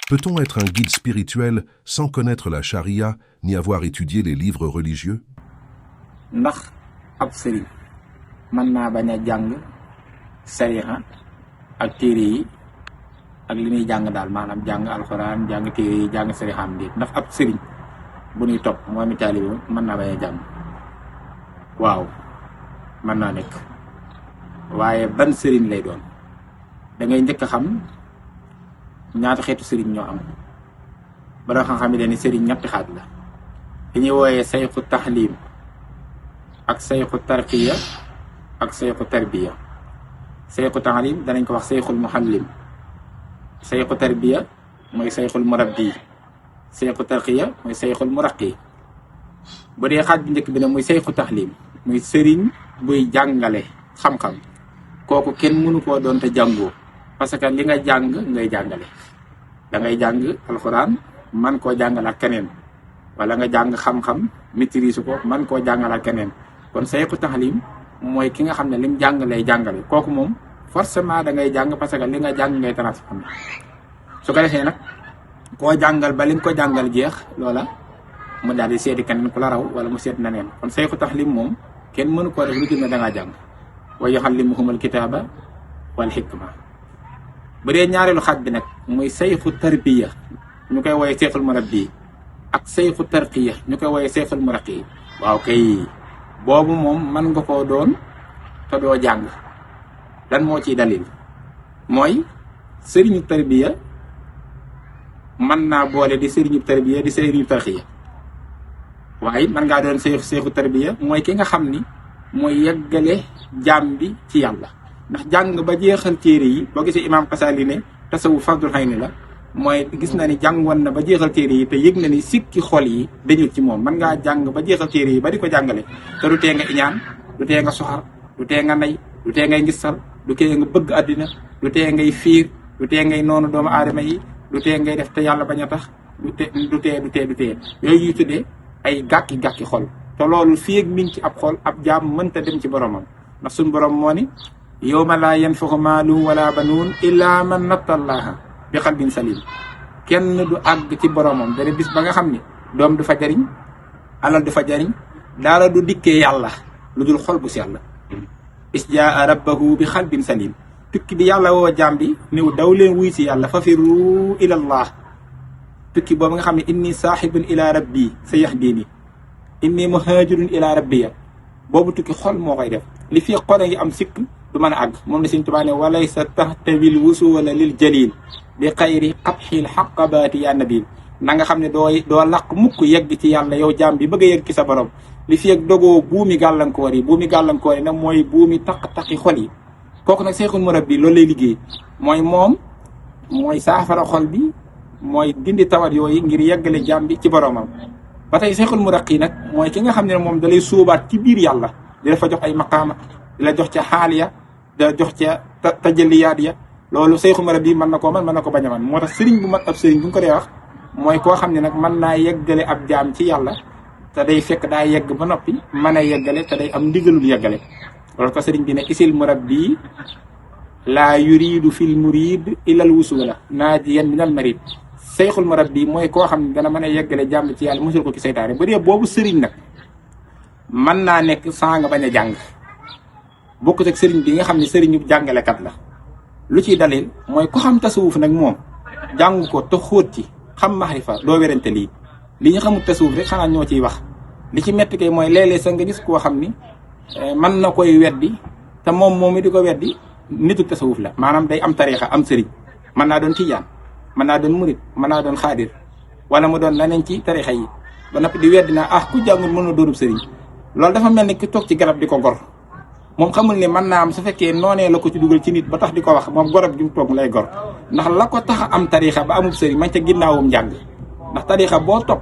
Peut-on être un guide spirituel sans connaître la charia ni avoir étudié les livres religieux? ndax ab sëriñ mën naa bañ a jàng sariha ak téere yi ak li ñuy jàng daal maanaam jàng alxuraan jàng téere yi jàng sarihaam bi ndax ab sëriñ bu ñuy topp mooy mi taalibe mën naa bañ a jàng waaw mën naa nekk waaye ban sëriñ lay doon da ngay njëkk a xam ñaata xeetu sëriñ ñoo am bara xam-xam yi dañuy sëriñ ñetti xaaj la fi ñuy wooyee sayxu taxlim ak sayxu tarqiya ak sayxu tarbiya sayxu taxlim danañ ko wax sayxul muhallim sayxu tarbiya mooy sayxul murabbi sayxu tarqiya mooy sayxul muraqi bu dee xaaj bu njëkk bi nag muy sayxu taxlim muy sëriñ buy jàngale xam-xam kooku kenn mënu koo doon te jàngoo parce que li nga jàng ngay jàngale da ngay jàng alxuraan man koo jàngal ak keneen wala nga jàng xam-xam maîtrise ko man koo jàngal ak keneen kon sayxu taxlim mooy ki nga xam ne lim jàng lay jàngale kooku moom forcément da ngay jàng parce que li nga jàng ngay transformé su ko defee nag koo jàngal ba lim ko jàngal jeex loola mu daal di seeti keneen ku la raw wala mu seet na neen kon sayxu taxlim moom kenn mënu koo def lu dul ne da ngaa jàng wa yuxallimuhumul kitaaba wal xikma bu dee ñaareelu xaaj bi nag muy sayxu tarbiya ñu koy woowee sayxul murabbi ak sayxu tarqiya ñu koy woowee sayxul muraqi waaw kay boobu moom mën nga koo doon te doo jàng lan moo ciy dalil mooy sëriñu tarbiya mën naa boole di sëriñu tarbiya di sëriñu tarqiya waaye mën ngaa doon sayxu tarbiya mooy ki nga xam ni mooy yeggale jaam bi ci yàlla ndax jàng ba jeexal téere yi boo gisee imaam Xasaali ne tasawuf fardul hayni la mooy gis na ni jàngoon na ba jeexal téere yi te yëg na ni sikki xol yi dañu ci moom mën ngaa jàng ba jeexal téere yi ba di ko jàngale te du tee nga iñaan du tee nga soxar du tee nga nay du tee ngay ngisal du tee nga bëgg àddina du tee ngay fiir du tee ngay noonu doomu aadama yi du tee ngay def te yàlla bañ a tax du tee yooyu ñuy tuddee ay gàkki xol te loolu fii ak mi ngi ci ab xol ab jaam mënta dem ci boromam ndax suñu borom moo ni yawma laa yanfaxu maalun wala banuun illa man nattallaha bi xalbin salim kenn du àgg ci boromam dana bis ba nga xam ni doom du fa jariñ alal du fa jariñ dara du dikkee yàlla lu dul xol bu sell is jaa rabbahu bi xalbin salim tukki bi yàlla woo jaam bi niw daw leen wuy si yàlla fafiru ilallah tukki boobu nga xam ne inni saaxibun ila rabbi sa yahdini inni muhaajirun ila rabbiya boobu tukki xol moo koy def li fii xol a ngi am sikk du mën a àgg moom la Sëriñ Tuubaa ne walay sa taxtawil wusula lil jalil bi xayri xabxil xaqabaati ya nabil na nga xam ne doo laq mukk yegg ci yàlla yow jaam bi bëgg a yegg ci sa borom li fi ak dogoo buumi gàllankoor yi nag mooy buumi taq-taqi xol yi kooku nag sayxul murabbi loolu lay liggéey mooy saafara xol bi mooy dindi tawat yooyu ngir yeggale jaam bi ci boromam ba tey sayxul muraqi nag mooy ki nga xam ne moom da lay sóobaat ci biir yàlla di dafa jox ay maqaama di la jox ca xaaliya di la jox ca tajalliyaat ya loolu sayxul murabbi mën na koo mën na ko bañ a mën moo tax sëriñ bu mat ab sëriñ bu ñu ko dee wax mooy koo xam ne nag mën naa yeggale ab jaam ci yàlla te day fekk daa yegg ba noppi mën a yeggale te day am ndigalul yeggale loolu ko sëriñ bi ne isil murabbi laa yuridu fil murid ilal wusula naajiyan minal marid sayxul murabbi mooy koo xam ne dana mën a yeggale jàmm ci yàlla musul ko ci seytaane ba dee boobu sëriñ nag mën naa nekk saa nga bañ a jàng bokkut ak sëriñ bi nga xam ne sëriñu jàngalekat la lu ciy dalil mooy ku xam tasawuf nag moom jàng ko te xóot ci xam maxrifa doo werante lii li ñu xamul tasawuf rek xanaa ñoo ciy wax li ci metti kay mooy léeg-léeg sax nga gis koo xam ni mën na koy weddi te moom mi di ko weddi nitu tasawuf la maanaam day am tariixa am sëriñ mën naa doon tijaan mën naa doon murit mën naa doon xaadir wala mu doon leneen ci tariixa yi ba noppi di weddi naa ku jàngul mën na doonub sëriñ loolu dafa mel ni ki toog ci garab di ko gor moom xamul ne mën naa am su fekkee noonee la ko ci dugal ci nit ba tax di ko wax moom gorab gi mu toog lay gor ndax la ko tax a am tariixa ba amub sëriñ man ca ginnaawum njàng ndax tariixa boo topp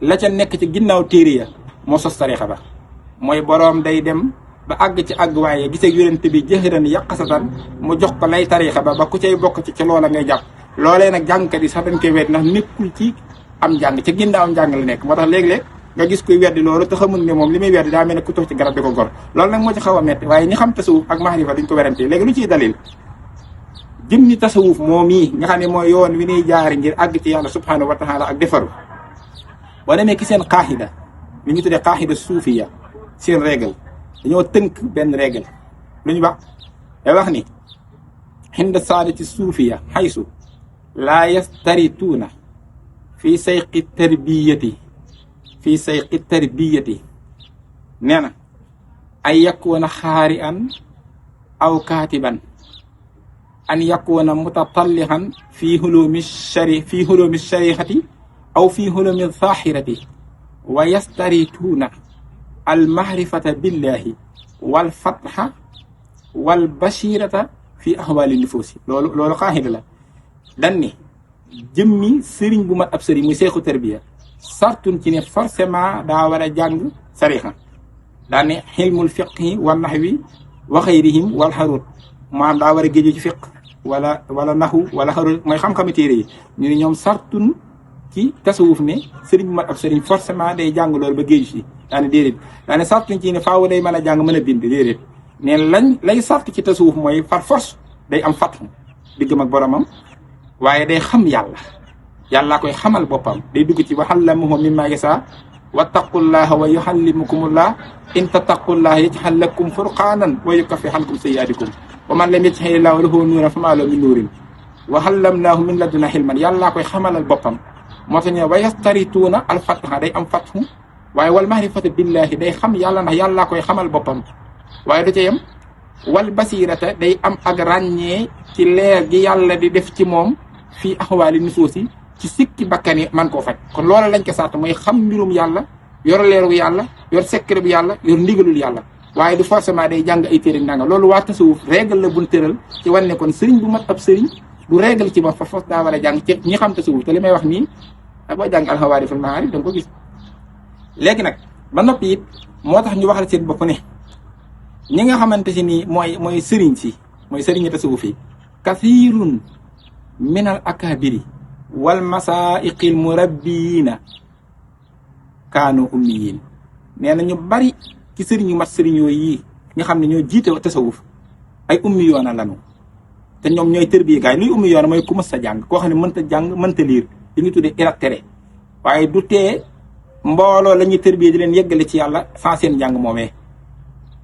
la ca nekk ci ginnaaw téere ya moo sos tariixa ba mooy boroom day dem ba àgg ci àgg waaye gisee yonent bi jëxëran yàqasatan mu jox ko lay tariixa ba ku cay bokk ci loola ngay jàpp loolee nag jàngkat yi sax dañ koy wet ndax nekkul ci am njàng ci ginnaaw njàng la nekk moo tax léeg-léeg nga gis kuy weddi loolu te xamul ne moom li muy weddi daa mel ne ku toog ci garab di ko gor loolu nag moo ci xaw a metti waaye ñi xam tasawuf ak maxrifa duñ ko werante léegi lu ciy dalil jëmmi tasawuf moom yi nga xam ne mooy yoon wi ñuy jaari ngir àgg ci yàlla subhanahu wa taala ak defaru boo demee ki seen qaahida li ñu tuddee qaahida suufiya seen règle dañoo tënk benn règle lu ñu wax day wax ni xinda saadati suufiya xaysu laa yastarituuna fii sayqi tarbiyati nee na ay yakuna xaari an aw kaatiban an yakuna mutatallihan fi hulumi sharihati aw fi hulumi zahirati wa yastarituuna al mahrifata billahi wal fatha wal bashirata fi ahwali nufusi loolu xaaxida la dan ni jëmmi sëriñ bu mat ab sëriñ muy seexu tarbiya sartun ci ne forcément daa war a jàng sarixa daa ne xilmul fiqhi wa naxwi wa xayrihim wal xarut maanaam daa war a géeju ci fiq wala naxu wala xarut mooy xam-xami téere yi ñu ne ñoom sartun ci tasawuf ne sëriñ bu mat ab sëriñ forcément day jàng loolu ba géeju si daa ne déedéet daa ne sartun ci ne faaw day mën a jàng mën a bind déedéet ne lay sart ci tasawuf mooy par force day am fatxu diggam ak boromam waaye day xam yàllaa koy xamal boppam day dugg ci wa allamahu mimma yasa wattaqullaha wa yuallimukumullah in tattaqullaha yaj'al lakum furqanan wa yukaffir ankum sayyi'atikum wa man lam yaj'alillahu lahu nuuran fama lahu min nuurin wa allamnahu min ladunna hilman yàllaa koy xamalal boppam moo tax ñu wa yastarituuna al fatha day am fatxu waaye wal mahrifata billahi day xam yàlla ndax yàllaa koy xamal boppam waaye du ca yem wal basirata day am ak ràññee ci leer gi yàlla di def ci moom fii axwaali nusuusi ci sikki bakkan yi man koo faj kon loola lañ ko sart mooy xam mbirum yàlla yor leeru yàlla yor secret bu yàlla yor ndigalul yàlla waaye du forcément day jàng ay téere nanga loolu waa tasawuf règle la buñ tëral ci wan ne kon sëriñ bu mat ab sëriñ du règle ci ba fa fos daa war a jàng ci ñi xam tasawuf te li may wax nii boo jàng alxawaariful maarif da nga ko gis léegi nag ba noppi it moo tax ñu waxal seen bopp ne ñi nga xamante si nii mooy sëriñ si mooy sëriñi tasawuf yi kathirun min al akabiri wal masaiqil murabbiyina kaanu ummiyin nee na ñu bari ci sëriñ yu mat sëriñ yooyu yi nga xam ne ñoo jiite tasawuf ay ummi yoona lanu te ñoom ñooy tërbiye gaay luy ummi yoona mooy ku mës sa jàng koo xam ne mënta jàng mënta liir li ñu tuddee illettré waaye du tee mbooloo la ñuy tërbiye di leen yeggale ci yàlla sans seen jàng moomee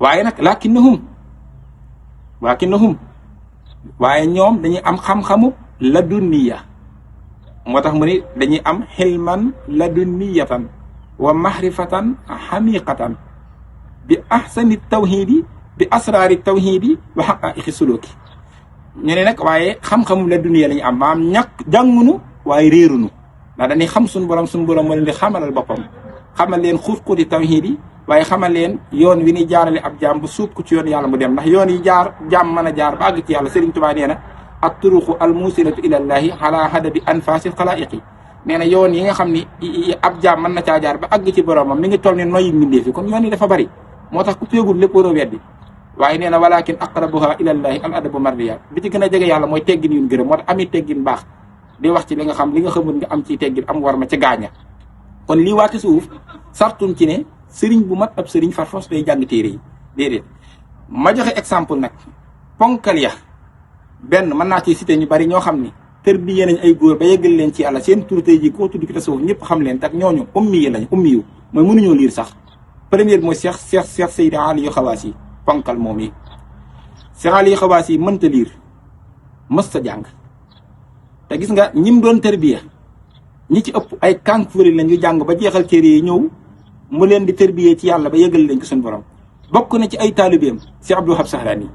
waaye nag lakinnahum waaye ñoom dañuy am xam-xamu ladunniya moo tax mu ni dañuy am xilman ladunniyatan wa mahrifatan xamiqatan bi ahsani tawhidi bi asraari tawhidi wa xaqaiqi suluki ñu ne nag waaye xam-xamu ladunniya la ñu am maam jàngunu waaye réerunu ndax dañuy xam suñu borom moo leen di xamalal boppam xamal leen xuut-xuuti tawhidi waaye xamal leen yoon wi ni jaarale ab jaam bu suub ko ci yoon yàlla mu dem ndax yoon yi jaam mën a jaar ba àgg ci yàlla Sëriñ Tuubaa nee na at turuqu al musilatu ilallahi ala hadabi anfasil xalaiqi nee na yoon yi nga xam ni ab jaam mën na caa jaar ba àgg ci boromam mi ngi toll ni noyyi mbindee fi kon yoon yi dafa bari moo tax ku péegul lépp waroo weddi waaye nee na walakin aqrabuha ilallahi al adabu mardiya bi ci gën a jege yàlla mooy teggin yuñ gërëm moo tax ami teggin baax di wax ci li nga xam li nga xamul nga am ci teggin am war ma ca gaaña kon lii waati suuf sartun ci ne sëriñ bu mat ab sëriñ farfos day jàng téere yi déedéet ma joxe exemple nag ponkal ya benn mën naa ci cité ñu bari ñoo xam ni tërbiye nañ ay góor ba yeggal leen ci yàlla seen tur tey ji koo tudd ki tasawuf ñëpp xam leen tak ñooñu ummi lañ ummi yu mooy mënuñoo liir sax première mooy Cheikh Seydi Aliou Xawaasi ponkal moom yi Cheikh Aliou Xawaasi mënta liir mës sa jàng te gis nga ñim doon tërbiya ñi ci ëpp ay kànkuwari lañ ñu jàng ba jeexal téere yi ñëw mu leen di tërbiyee ci yàlla ba yëgal leen ko suñu borom bokk na ci ay taalibeem Cheikh Abdou Wahab Sahrani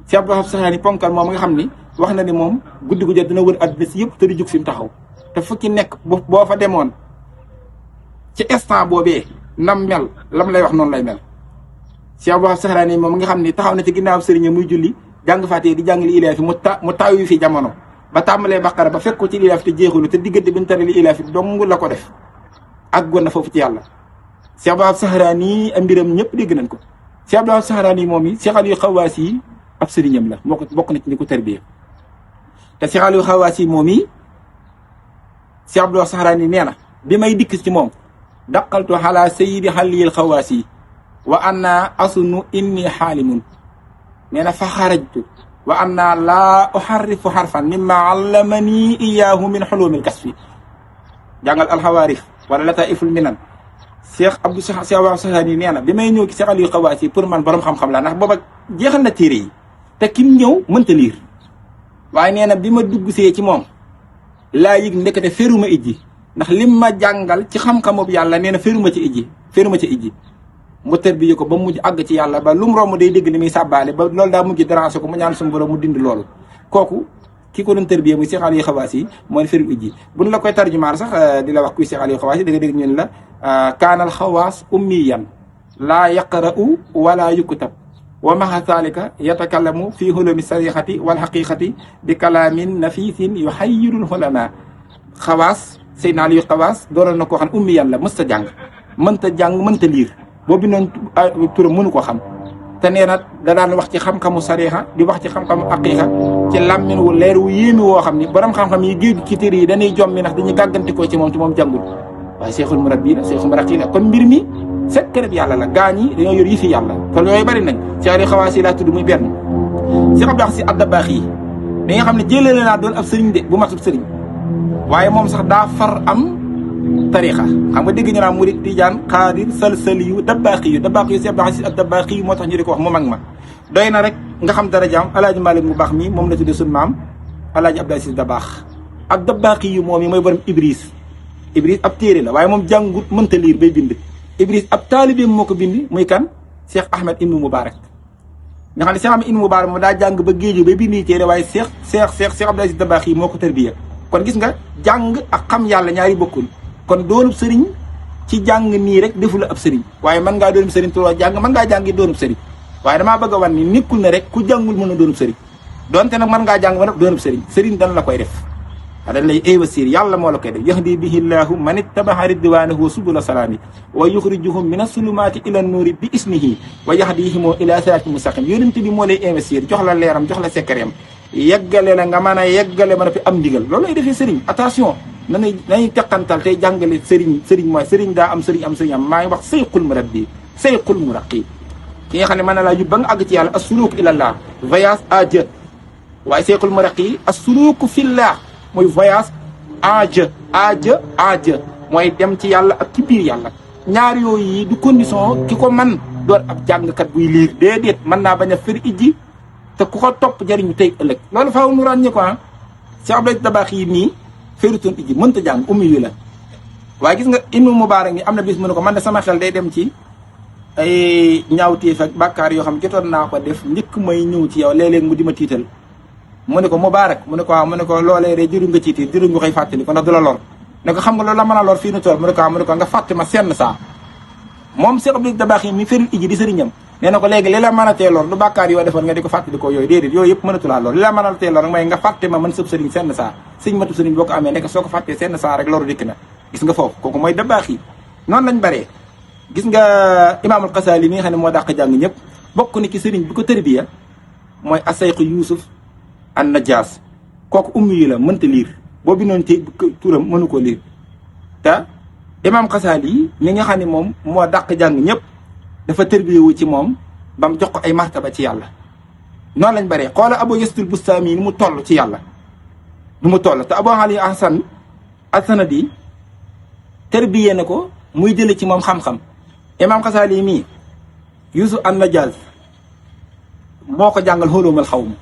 Cheikh Abdou Wahab Sahrani ponkal moom nga xam ni wax na ni moom guddi gu jot dina wër àdduna si yëpp te di jug fi mu taxaw te fu ci nekk boo fa demoon ci instant boobee nam mel lam lay wax noonu lay mel Cheikh Abdou Wahab Sahrani moom nga xam ni taxaw na ci ginnaaw sëriñ muy julli jàng faatee di jàng li ilaafi mu taw yu fi jamono ba tàmbalee baqara ba fekk ko ci li ilaafi te jeexulu te diggante bi ñu tari li ilaafi dong la ko def àggoon na foofu ci yàlla Cheikh Abdou Wahab Sahrani am mbiram ñëpp dégg nañ ko Cheikh Abdou Wahab Sahrani moom yi Cheikh Aliou Xawaasi yi ab sëriñam la moo ko bokk na ci ñi ko tarbiyee te Cheikh Aliou Xawaasi moom yi Cheikh Abdou Wahab Sahrani nee na bi may dikk ci moom daqaltu ala sayidi xaliyil Xawaasi wa anna asunu inni xaalimun nee na fa xarajtu wa anna laa uharrifu harfan mimma allamani iyaahu min xulumil kasfi jàngal alxawaarif wala lataiful minan Cheikh Abdou Sahani nee na bi may ñëw ci Cheikh Aliou Xawaasi pour man borom xam-xam la ndax booba jeexal na téere yi te kim ñëw mënta liir waaye nee na bi ma dugg see ci moom laa yëg ndekete feruma ijji ndax lim ma jàngal ci xam-xamub yàlla nee na feruma ci ijji mu tërbiye ko ba mujj àgg ci yàlla ba lu mu romb day dégg li muy sàbbaale ba loolu daa mujj déranger ko mu ñaan suñu borom mu dindi loolu kooku ki ko doon tërbiye muy Cheikh Aliou Xawaasi mooy feru ijji buñ la koy tarjumaan sax di la wax kuy Cheikh Aliou Xawaasi da nga dégg ñun la kaanal xawaas ummiyan laa yaqra'u wala yuktab wa maha zalika yatakallamu fi hulumi sarixati wal xaqiqati bi kalaamin nafisin yuhayyirul hulama xawaas Seydina Aliou Xawaas doonoon na koo xam ne ummiyan la mësta jàng mënta liir boo bindoon turam mënu ko xam te nee na da daan wax ci xam-xamu sariha di wax ci xam-xamu aqiqa ci làmmin wu leer wu yéemi woo xam ni borom xam-xam yi géeju ci téere yi dañuy jommi ndax dañuy gàggantikoo ci moom te moom jàngul waaye seexul murabbi la seexul muraqi la kon mbir mi secret bi yàlla la gaañ yi dañoo yor yi fi yàlla kon yooyu bari nañ Cheikh Aliou Xawaasi laa tudd muy benn Cheikh Abdou Si Addabaax yi da nga xam ne jëlee naa doon ab sëriñ de bu matub sëriñ waaye moom sax daa far am tariqa xam nga dégg ñu naan murid tijaan xaadir salsali yu dabbaax yu Cheikh Abdou Si Addabaax yi moo tax ñu di ko wax mu mag ma doy na rek nga xam darajaam alaaji Malik mu baax mi moom la tuddee sun maam alaaji Abdou Si Dabaax ak dabbaax yu moom yi mooy borom Ibris ab téere la waaye moom jàngut mënta liir bay bind Ibris ab taalibeem moo ko bind muy kan Cheikh Ahmed Ibn Moubarak nga xam ne Cheikh Ahmed Ibn Moubarak moom daa jàng ba géeju bay bind téere waaye Cheikh Abdou Si Dabaax yi moo ko tërbiya kon gis nga jàng ak xam yàlla ñaari bokkul kon doonub sëriñ ci jàng nii rek defu la ab sëriñ waaye mën ngaa doonub sëriñ tuloo jàng mën ngaa jàngi doonub sëriñ waaye damaa bëgg a wan ni nekkul na rek ku jàngul mën a doonub sëriñ donte nag mën ngaa jàng ba nag doonub sëriñ dan la koy def dañ lay investir yàlla moo la koy def yahdi bihi llahu man ittabaha ridwanahu subula salaami wa yuxrijuhum min asulumaati ila nuuri bi isnihi wa yahdihim ila siraatin mustaqim yonent bi moo lay investir jox la leeram jox la sekkareem yeggale la nga mën a yeggale mën a fi am ndigal loolu lay defee sëriñ attention nañuy teqantal tey jàngale sëriñ mooy sëriñ daa am sëriñ am maa ngi wax sayqul murabbi sayqul muraqi ki nga xam ne mën na laa yóbbu ba nga àgg ci yàlla as-suluuk ilallah voyage à Dieu waaye sayqul muraqi as-suluuk fillah mooy voyage à Dieu mooy dem ci yàlla ak ci biir yàlla ñaar yooyu yi du condition ki ko man doon ab jàngkat buy liir déedéet mën naa bañ a fër ijji te ku ko topp jariñu tey ëllëg loolu faaw nu ràññee ko Cheikh Abdou Dabaax yi nii féerutoon ijji mënta jàng ummi yu la waaye gis nga Ibnu Mubaarak ni am na bis mu ne ko man de sama xel day dem ci ay ñaawteef ak bàkkaar yoo xam jotoon naa ko def njëkk may ñëw ci yow léeg-léeg mu di ma tiital mu ne ko Mubaarak mu ne ko waaw mu ne ko loolee de jëru nga ci tiit jëru nga koy fàttali ko ndax du la lor ne ko xam nga loolu la mën a lor fii nu tool mu ne ko waaw mu ne ko nga fàtte ma senn saa moom Cheikh Abdou Dabaax yi mi féerul ijji di sëriñam nee na ko léegi li la mën a tee lor du bàkkaar yoo defoon nga di ko fàttali ko yooyu déedéet yooyu yëpp mënatulaa lor li la mën a tee lor rek mooy nga fàtte ma man sëb sëriñ senn saa sëñ matu sëriñ boo ko amee nekk soo ko fàttee senn saa rek loru dikk na gis nga foofu kooku mooy Dabaax yi noonu lañ baree gis nga imaamul Xasaali mi nga xam ne moo dàq jàng ñëpp bokk ni ci sëriñ bi ko tërbiya mooy asayxu Yuusuf an Najaas kooku ummi yi la mënta liir boo bindoon ci turam mënu ko liir te imaam Xasaali mi nga xam ne moom moo dàq jàng ñëpp dafa tërbiyewu ci moom ba mu jox ko ay martaba ci yàlla noonu lañ bëree xoola Abu Yasidul Bustaami ni mu toll ci yàlla nu mu toll te Abu Ali Ahsan As-Sanadi tërbiye na ko muy jële ci moom xam-xam imaam Xasaali mii Yuusuf an Najaas moo ko jàngal xóoloomal xaw ma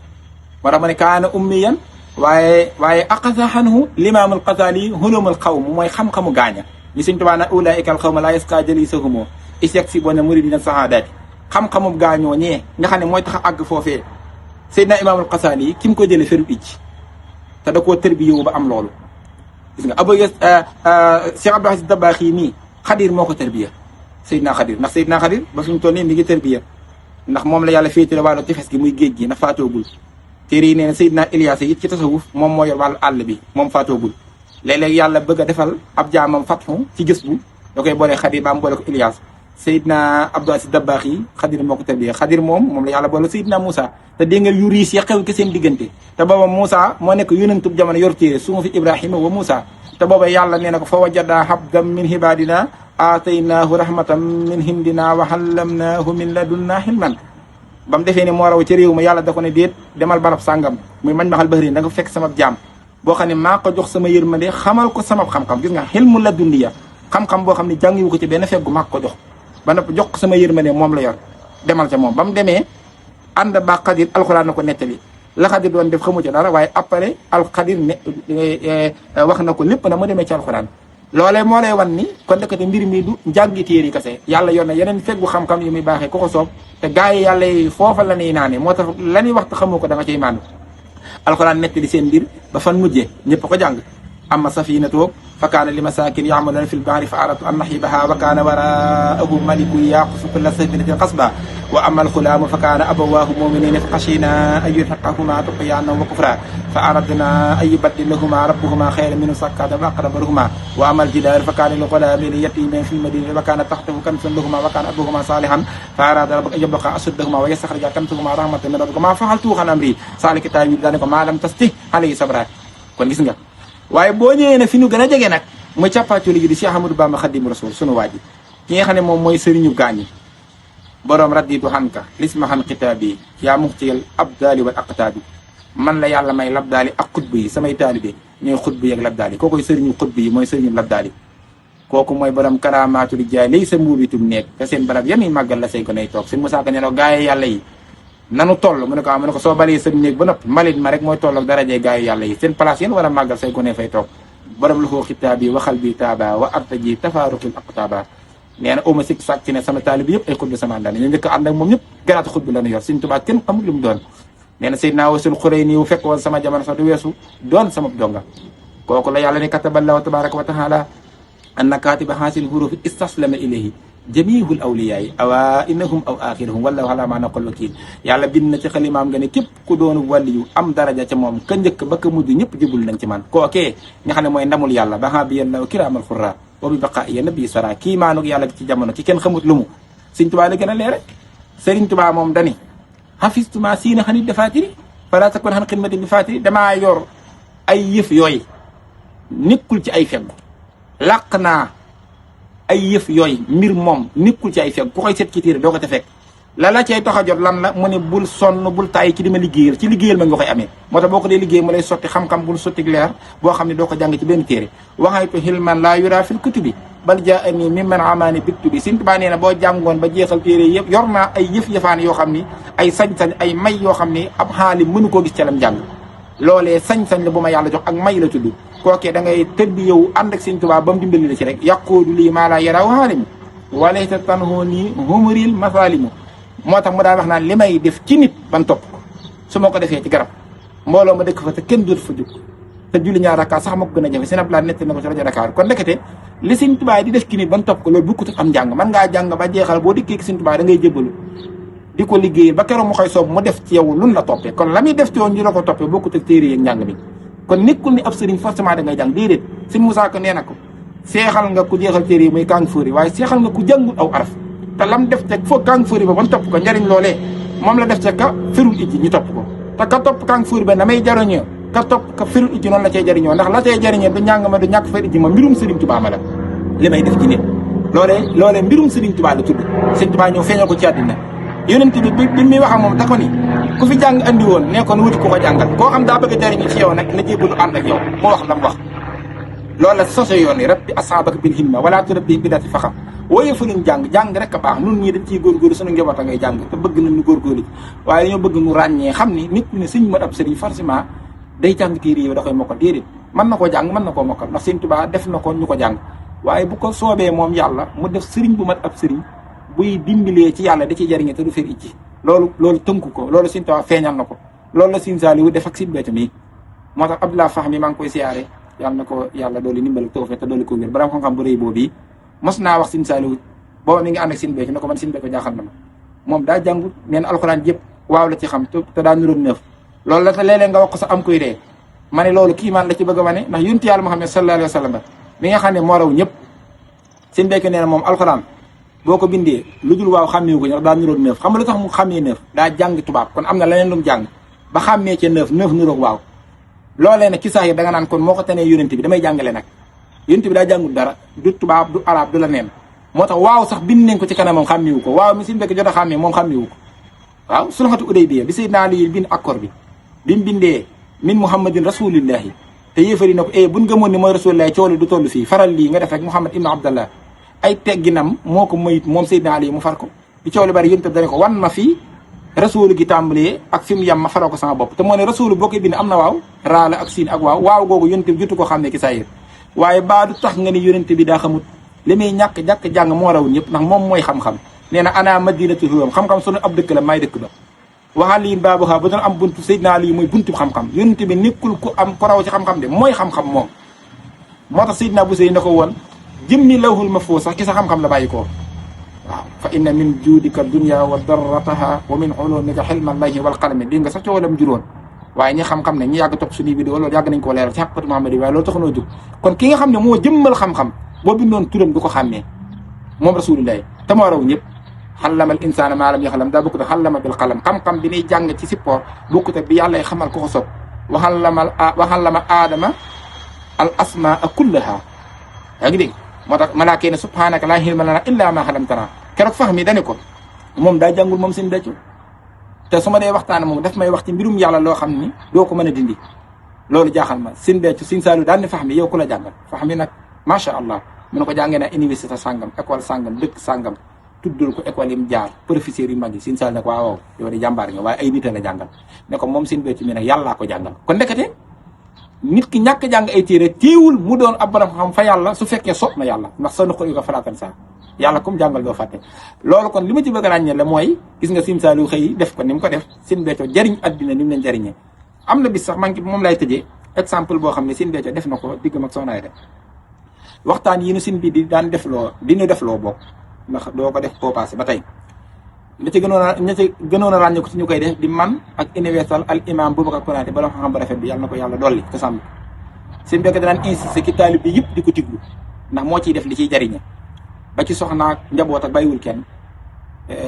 moo tax ma ne kaana ummiyan waaye aqasa xanhu limaamul Xasaali xóoloomal xaw ma mooy xam-xamu gaaña ñu Sëñ Tuubaa na ulaa'ika al qawma laa yasqaa jaliisuhum is yaksibuuna muridiina sahaadaati xam-xamum gaañoo ñee nga xam ne mooy tax a àgg foofee Seydina Imaamul Xasaali yi ki mu ko jëlee feru icc te da koo tërbiyewu ba am loolu gis nga Cheikh Abdou Si Dabaax yi nii Xadir moo ko tërbiya Seydina Xadir ndax Seydina Xadir ba suñu toll nii mi ngi tërbiya ndax moom la yàlla féetale wàllu tefes gi muy géej gi ndax faatoogul téere yi nee na Seydina Iliyaasa it ci tasawuf moom moo yor wàllu àll bi moom faatoogul léeg-léeg yàlla bëgg a defal ab jaamam fatxu ci gës bu da koy boolee Xadir ba mu boole ko Iliyaas Seydina Abdou Si Dabaax yi Xadir moo ko tërbiya Xadir moom la yàlla boole Seydina Moussa te dégg nga yu riis ya xew ke seen diggante te booba Moussa moo nekk yonentub jamono yor téere suufi Ibrahima wa Moussa te booba yàlla nee na ko fa wajada habdan min ibadina aataynaahu rahmatan min hindina wa allamnaahu min ladunna hilman ba mu defee ne moo raw ci réew ma yàlla da ko ne déet demal barab sàngam muy mañ maxal bahrin da nga fekk sama jaam boo xam ne maa ko jox sama yërmande xamal ko sama xam-xam gis nga xilmu la dundiya xam-xam boo xam ne jàngiwu ko ci benn feggu maa ko jox ba nopp jox ko sama yërmande moom la yor demal ca moom ba mu demee ànd ba xadir alxuraan na ko nettali la xadir doon def xamu ci dara waaye après alxadir ne wax na ko lépp na mu demee ci alxuraan loolee moo lay wan ni kon ndekete mbir mi du njàngi téere yi kese yàlla yor na yeneen feggu xam-xam yu muy baaxee ku ko soob te gars yi yàlla yi foofa la ñuy naane moo tax la ñuy waxtu xamoo ko da nga cay maandu alxuraan nettali seen mbir ba fan mujjee ñëpp ko jàng amma safinatu fa kaana li masakin ya'maluna fil bahri fa aradtu an nahibaha wa kaana waraahum malikun yaqusu kulla safinatin qasba wa amma alxulaamu fa kaana abawaahu muminina fa xashina an yurhiqahuma tughyanan wa kufra fa aradna an yubaddilahuma rabbuhuma xayran minhu zakkatan wa aqraba ruhma wa amma aljidaaru fa kaana li-ghulaamayni yatiimayni fil madinati wa kaana tahtahu kanzun lahuma wa kaana abuhuma salihan fa arada rabbuka an yabluga ashuddahuma wa yastakhrija kanzahuma rahmatan min rabbika ma fa'altu an amri zaalika ta'wiilu daane ko ma lam tastati' alayhi sabra kon gis nga waaye boo ñëwee ne fi ñu gën a jege nag mooy càppaaculi gi di Cheikh Ahmadou Bamba Xaadimu Rasuul sunu waa ji ki nga xam ne moom mooy sëriñu gaañi boroom raditu xanka lisma xan xitaabi yaa muxtiyal abdaali wal aqtaabi man la yàlla may labdaali ak xutba yi samay taalibe ñooy xutba yi ak labdaali kookoy sëriñu xutba yi mooy sëriñu labdaali kooku mooy borom karaamaatul jaay lay sa mbuubitum nekk te seen barab yami màggal la say ko nay toog seen musaaka ne no gaaye yàlla yi nanu toll mu ne ko mu ne ko soo balee sam néeg ba noppi mbalit ma rek mooy toll ak darajee gaayu yàlla yi seen place yéen war a màggal say gone fay toog borom lu xoo xitaab yi waxal bi taaba wa arta ji tafaaruqil aqtaaba nee na uma sik sàkk ci ne sama taalib yëpp ay xutba sama àndaan ñu njëkk ànd ak moom ñëpp garaatu xutba la ñu yor Sëriñ Tuubaa kenn xamul lu mu doon nee na Seydina Wasul Xurayni wu fekk woon sama jamono sax du weesu doon sama donga kooku la yàlla ne kataballahu tabaraka wa taala anna katiba haasil hurufi istaslama ilayhi jamihul awliyaay awa innahum aw axiruhum wallahu ala ma naqul wakil yàlla bind na ci xalimaam nga ne képp ku doonu wàlliyu am daraja ca moom ka njëkk ba ka mujj ñëpp jëbul nañ ci man kookee nga xam ne mooy ndamul yàlla ba bi yàlla kiraamal xurra wa bi baqa ya nabi sara kii maanuk yàlla bi ci jamono ci kenn xamut lu mu Sëriñ Tuubaa la gën a leere Sëriñ Tuubaa moom dani xafistuma siina xanit defaatiri fala takun xan xidmati bi faatiri damaa yor ay yëf yooyu nekkul ci ay feggu làq naa ay yëf yooyu mbir moom nekkul ci ay fegg ku koy seet ci téere doo ko te fekk la cay tax a jot lan la mu ne bul sonn bul tàyyi ci di ma liggéeyal ci liggéeyal ma nga koy amee moo tax boo ko dee liggéey mu lay sotti xam-xam bul sotti leer boo xam ne doo ko jàng ci benn téere waxaytu xilman laa yura fil kutubi bal jaani mimman amaani biktubi Sëriñ Tuubaa nee na boo jàngoon ba jeexal téere yëpp yor naa ay yëf-yëfaan yoo xam ni ay sañ-sañ ay may yoo xam ni ab xaalim mënu koo gis ca lam jàng loolee sañ-sañ la bu ma yàlla jox ak may la tudd kookee da ngay tëdd yow ànd ak Sëriñ Tuubaa ba mu dimbali la ci rek yàqoodu lii maa laa yaraaw xaalimu walayta tanhoo nii humuril masalimu moo tax mu daan wax naan li may def ci nit ban topp ko su ma ko defee ci garab mbooloo ma dëkk fa te kenn dootu fa jóg te julli ñaar rakkaa sax ma ko gën a jafe seen laa nett na ko ci rajo Dakar kon ndekete li Sëriñ Tuubaa di def ci nit ban topp ko loolu bukkut am njàng man ngaa jàng ba jeexal boo dikkee ci Sëriñ Tuubaa da ngay jébbalu di ko liggéey ba keroog mu koy soob mu def ci yow lun la toppee kon la muy def ci yow ñu la ko toppee bokkut ak téere yi ak njàng mi kon nekkul ni ab sëriñ forcément da ngay jàng déedéet Sëriñ Musaa Ka nee na ko seexal nga ku jeexal téere yi muy kàng fóori waaye seexal nga ku jàngul aw araf te lam def ca foo kàng fóori ba ban topp ko njariñ loolee moom la def ca ka firul ijji ñu topp ko te ka topp kàng fóori ba damay jariñoo ka topp ka firul ijji noonu la cay jariñoo ndax la cay jariñoo du njàng ma du ñàkk fay ijji ma mbirum Sëriñ Tuubaa ma la li may def ci nit loolee mbirum Sëriñ Tuubaa la tudd Sëriñ Tuubaa ñëw feeñal ko ci àddina yonent bi muy wax ak moom da ko ni ku fi jàng andi woon ne ko wuti ku ko jàngal koo xam daa bëgg a jariñu ci yow nag na jébbalu ànd ak yow moo wax la mu wax loolu la soso yoon yi rabbi asaabaka bil himma wala turabbi bidati faxam wooye fa luñ jàng rek a baax nun ñii dañ ciy góorgóorlu suñu njaboot a ngay jàng te bëgg nañ ñu góorgóorlu waaye dañoo bëgg ñu ràññee xam ni nit ku ne sëñ mat ab sëriñ forcément day jàng téere yi da koy mokkal déedéet mën na koo jàng mën na koo mokkal ndax Sëriñ Tuubaa def na ko ñu ko jàng waaye bu ko soobee moom yàlla mu def sëriñ bu mat ab sëriñ buy dimbalee ci yàlla da ciy jariñe te du fer icci loolu tënku ko loolu Sëriñ Tuubaa feeñal na ko loolu la Sëriñ Saaliwu def ak Sëriñ Béthio mi moo tax Abdoulaye Fax mi maa ngi koy siyaare yàlla na ko yàlla dooli ndimbal tawfeex te dooli ko wér baraam xam-xam bu rëy boobu mos naa wax Sëriñ Saaliwu booba mi ngi ànd ak Sëriñ Béthio ne ko man Sëriñ Béthio jaaxal na ma moom daa jàngut neen alxuraan yëpp waaw la ci xam te daa nuróon neuf loolu la te léeg-léeg nga wax ko sax am koy ree ma ne loolu kii maan la ci bëgg a wane ndax yonent yàlla Muhammad sallallahu alayhi wa sallam mi nga xam ne moo raw ñëpp Sëriñ Béthio nee na moom alxuraan boo ko bindee lu dul waaw xàmmee ko ndax daa nuróog neuf xam nga lu tax mu xàmmee neuf daa jàng tubaab kon am na leneen lu mu jàng ba xàmmee ca neuf nuróog waaw loolee nag ci sax yi da nga naan kon moo ko tanee yonent bi damay jàngale nag yonent bi daa jàngul dara du tubaab du arab du la neen moo tax waaw sax bind nañ ko ci kanamam xàmmewu ko waaw mi Sëriñ Béthio jot a xàmmee moom xàmmewu ko waaw sulhatu Udaybiya bi Seydina Ali bind accord bi mu bindee min muhammadin rasulillahi te yéefari na ko buñ gëmoon ni mooy rasulillahi coow li du toll fii faral lii nga def rek Muhammad ibnu Abdallah ay tegginam moo ko mayit moom Seydina Ali mu far ko bi coow li bari yéen tam dane ko wan ma fii rasulu gi tàmbalee ak fi mu yem ma faroo ko sama bopp te moo ne rasulu boo koy bind am na waaw raala ak siin ak waaw googu yonent bi jotu ko xam ne ki saayir waaye baa du tax nga ni yonent bi daa xamut li muy ñàkk jàng moo raw ñëpp ndax moom mooy xam-xam nee na ana madinatu huwam xam-xam sunu ab dëkk la may dëkk ba waxal liin baabuxaa ba doon am buntu Seydina Ali mooy buntu xam-xam yonent bi nekkul ku am ko raw ci xam-xam de mooy xam-xam moom moo tax Seydina bu sey na ko woon jëm ni lawhul mahfuus sax ki sa xam-xam la bàyyi koo waaw fa inna min juudika dunya wa darrataha wa min ulumika xilma llahi wal qalami dégg nga sax coowalam juróon waaye ñi xam-xam ne ñi yàgg topp suñuy vidéo loolu yàgg nañ koo leeral ci xaqatu Muhammad waaye loolu taxunoo jóg kon ki nga xam ne moo jëmmal xam-xam boo bindoon turam du ko xàmmee moom rasulillahi te moo raw ñëpp xallamal insaana maa lam yaxlam daa bokkute xallama bil qalam xam-xam bi ñuy jàng ci support bokkute bi yàlla xamal ko ko sob waxallama aadama al asmaa kullaha yaa ngi dégg moo tax malaaka ne subhanaka laa ilma lana illa ma xalamtana keroog fax mi dane ko moom daa jàngul moom seen becco te su ma dee waxtaan moom daf may wax ci mbirum yàlla loo xam ni doo ko mën a dindi loolu jaaxal ma seen becco sin saalu daal ne fax mi yow ku la jàngal fax mi nag macha allah mu ne ko jàngee naa université sàngam école sàngam dëkk sàngam tuddul ko école yi mu jaar professeur yu mag yi sin saal ne ko waaw yow de jàmbaar nga waaye ay nit la jàngal ne ko moom seen becco mi nag yàllaa ko jàngal kon ndekete nit ki ñàkk jàng ay téere téewul mu doon ab borom xam fa yàlla su fekkee soob na yàlla ndax sa nuqul yu ko falaatan sa yàlla comme jàngal doo fàtte loolu kon li ma ci bëgg a ràññee la mooy gis nga Sine Saliou xëy def ko ni mu ko def Sine Béthio jariñ addina ni mu leen jariñee am na bis sax man moom lay tëjee exemple boo xam ne Sine Béthio def na ko diggam ak Soxna Aida waxtaan yi nu Sine bi di daan defloo di ñu defloo bokk ndax doo ko def koo passé ba tey ña ci gënoon a ràññee ko ci ñu koy def di man ak universal al imam Boubacar Konaté bala xam ba rafet bi yàlla na ko yàlla dolli te sàmm Sine Béthio daan insisté ki taalib bi yëpp di ko diglu ndax moo ciy def li ciy jariñe ba ci soxnaak njaboot ak bàyyiwul kenn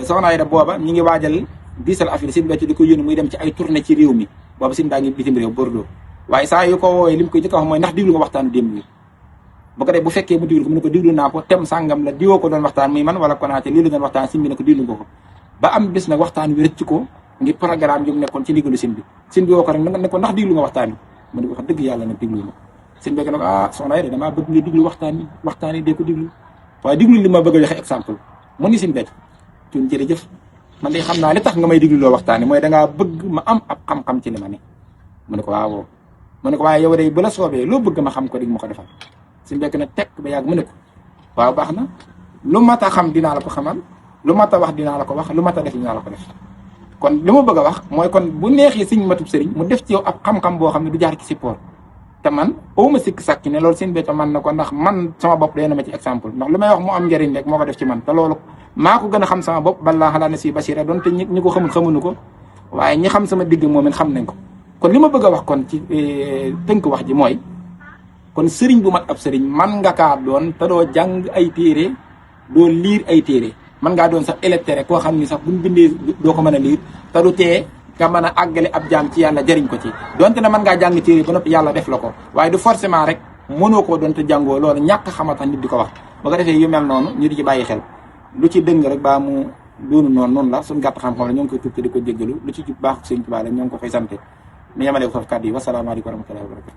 Soxna Aida booba ñi ngi waajal diisal affaire Sine Béthio di ko yónni muy dem ci ay tournée ci réew mi booba Sine daa ngi bitim réew Bordeaux waaye saa yu ko woowee li mu koy jëkk a wax mooy ndax diglu nga waxtaanu démb bi bu ko def bu fekkee mu diglu ko mu ne ko diglu naa ko tem sàngam la diwoo ko doon waxtaan muy man wala Konaté lii la doon waxtaan Sine bi ne ko diglu nga ko ba am bis nag waxtaan wi rëcc ko ngir programme yu mu nekkoon ci ndigalu Sine bi woo ko rek ne ko ndax diglu nga waxtaan wi mu ne ko wax dëgg yàlla nag diglu ma Sine Béthio ne ko Soxna Aida damaa bëgg nga diglu waxtaan yi dee ko diglu waaye diglu li ma bëgg a joxe exemple mu ni Sine Béthio tun jërëjëf man de xam naa li tax nga may diglu loo waxtaani mooy dangaa bëgg ma am ab xam-xam ci li ma ne mu ne ko waaw mu ne ko waaye yow de bu la soobee loo bëgg ma xam ko dig ma ko defal Sine Béthio ne tekk ba yàgg mu ne ko waaw baax na lu mat a xam dinaa la ko xamal lu mat a wax dinaa la ko wax lu mat a def dinaa la ko def kon li ma bëgg a wax mooy kon bu neexee sëñ matub sëriñ mu def ci yow ab xam-xam boo xam ne du jaar ci support te man awma sikk sàkki ne loolu Sine Béthio man na ko ndax man sama bopp day na ma ci exemple ndax lu may wax mu am njëriñ rek moo ko def ci man te loolu maa ko gën a xam sama bopp balaa xalaa na si basira doon te ñi ko xamuñu ko waaye ñi xam sama digg moom it xam nañ ko kon li ma bëgg a wax kon ci tënk wax ji mooy kon sëriñ bu mat ab sëriñ man nga kaa doon te doo jàng ay téere doo liir ay téere man ngaa doon sax électeur koo xam ni sax buñ bindee doo ko mën a liir te du tee nga mën a àggale ab jaam ci yàlla jëriñ ko ci donte ne mën ngaa jàng téere ba noppi yàlla def la ko waaye du forcément rek mënoo koo doon te jàngoo loolu ñàkk xamata nit di ko wax ba ko defee yu mel noonu ñu di ci bàyyi xel lu ci dëng rek baa mu doonu noonu la suñ gàtt xam-xam la ñoo ngi koy tuub te di ko jéggalu lu ci jub baax Sëñ Tuubaa la ñoo ngi ko fay sante ñu yemale ko foofu kàddu yi wasalaamaaleykum wa rahmatullahi wa barakatu